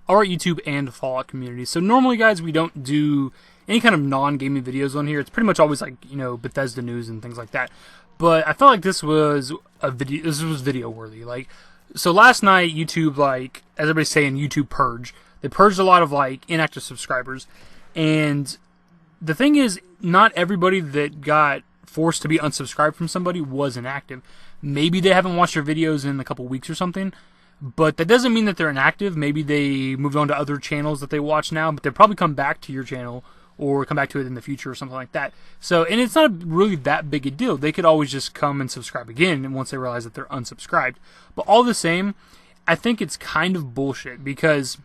Alright, YouTube and Fallout community. So normally, guys, we don't do any kind of non-gaming videos on here. It's pretty much always like, Bethesda news and things like that. But I felt like this was video worthy. Like, so last night, YouTube, like, as everybody's saying, YouTube Purge. They purged a lot of, like, inactive subscribers. And the thing is, not everybody that got forced to be unsubscribed from somebody was inactive. Maybe they haven't watched their videos in a couple weeks or something. But that doesn't mean that they're inactive. Maybe they moved on to other channels that they watch now. But they'll probably come back to your channel or come back to it in the future or something like that. So, and it's not really that big a deal. They could always just come and subscribe again once they realize that they're unsubscribed. But all the same, I think it's kind of bullshit because,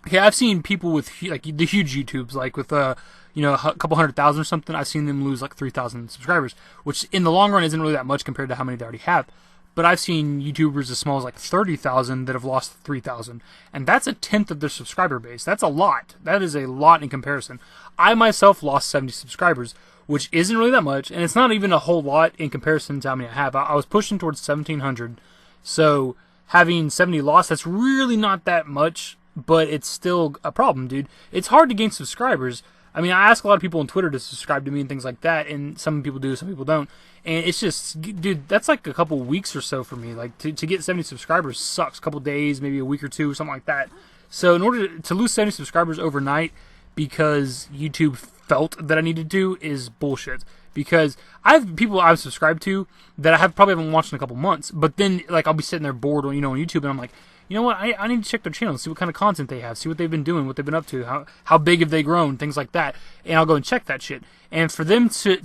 okay, I've seen people with like the huge YouTubes, like with a couple 100,000 or something. I've seen them lose like 3,000 subscribers, which in the long run isn't really that much compared to how many they already have. But I've seen YouTubers as small as like 30,000 that have lost 3,000. And that's a tenth of their subscriber base. That's a lot. That is a lot in comparison. I myself lost 70 subscribers, which isn't really that much. And it's not even a whole lot in comparison to how many I have. I was pushing towards 1,700. So having 70 lost, that's really not that much. But it's still a problem, dude. It's hard to gain subscribers. I mean, I ask a lot of people on Twitter to subscribe to me and things like that, and some people do, some people don't. And it's just, dude, that's like a couple weeks or so for me. Like, to get 70 subscribers sucks. A couple days, maybe a week or two, something like that. So in order to lose 70 subscribers overnight because YouTube felt that I needed to is bullshit. Because I have people I've subscribed to that I probably haven't watched in a couple months, but then, like, I'll be sitting there bored on YouTube, and I'm like, you know what, I need to check their channel, see what kind of content they have, see what they've been doing, what they've been up to, how big have they grown, things like that, and I'll go and check that shit. And for them to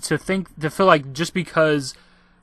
feel like just because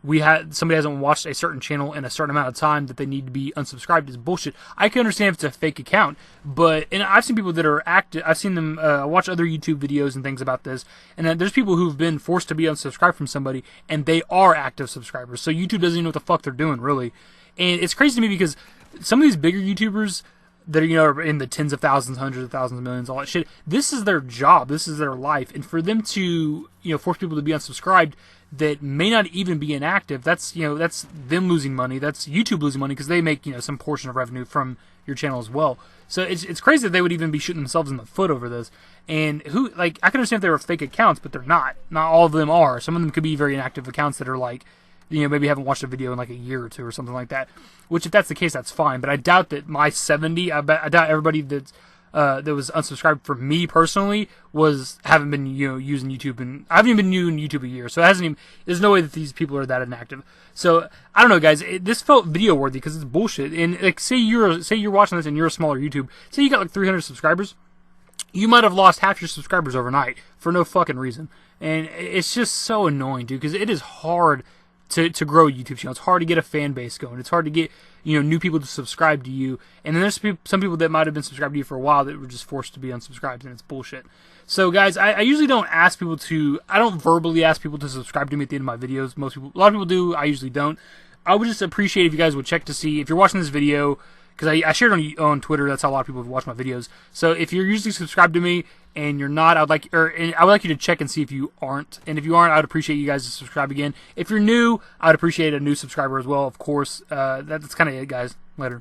somebody hasn't watched a certain channel in a certain amount of time that they need to be unsubscribed is bullshit. I can understand if it's a fake account, and I've seen people that are active, I've seen them watch other YouTube videos and things about this, and then there's people who've been forced to be unsubscribed from somebody, and they are active subscribers, so YouTube doesn't even know what the fuck they're doing, really. And it's crazy to me because some of these bigger YouTubers that are in the tens of thousands, hundreds of thousands, millions, all that shit, this is their job, this is their life, and for them to force people to be unsubscribed that may not even be inactive, that's them losing money, that's YouTube losing money because they make some portion of revenue from your channel as well. So it's crazy that they would even be shooting themselves in the foot over this. And I can understand if they were fake accounts, but they're not. Not all of them are. Some of them could be very inactive accounts that are like, maybe haven't watched a video in like a year or two or something like that. Which, if that's the case, that's fine. But I doubt that my 70. I doubt everybody that was unsubscribed from me personally haven't been using YouTube, and I haven't even been using YouTube a year. So it hasn't even. There's no way that these people are that inactive. So I don't know, guys. This felt video worthy because it's bullshit. And like, say you're watching this and you're a smaller YouTube. Say you got like 300 subscribers. You might have lost half your subscribers overnight for no fucking reason. And it's just so annoying, dude, because it is hard to grow a YouTube channel. It's hard to get a fan base going. It's hard to get new people to subscribe to you. And then there's some people that might have been subscribed to you for a while that were just forced to be unsubscribed, and it's bullshit. So guys, I usually don't ask people I don't verbally ask people to subscribe to me at the end of my videos. A lot of people do. I usually don't. I would just appreciate if you guys would check to see if you're watching this video, because I shared it on Twitter. That's how a lot of people have watched my videos. So if you're usually subscribed to me and you're not, I would like you to check and see if you aren't. And if you aren't, I'd appreciate you guys to subscribe again. If you're new, I'd appreciate a new subscriber as well, of course. That's kind of it, guys. Later.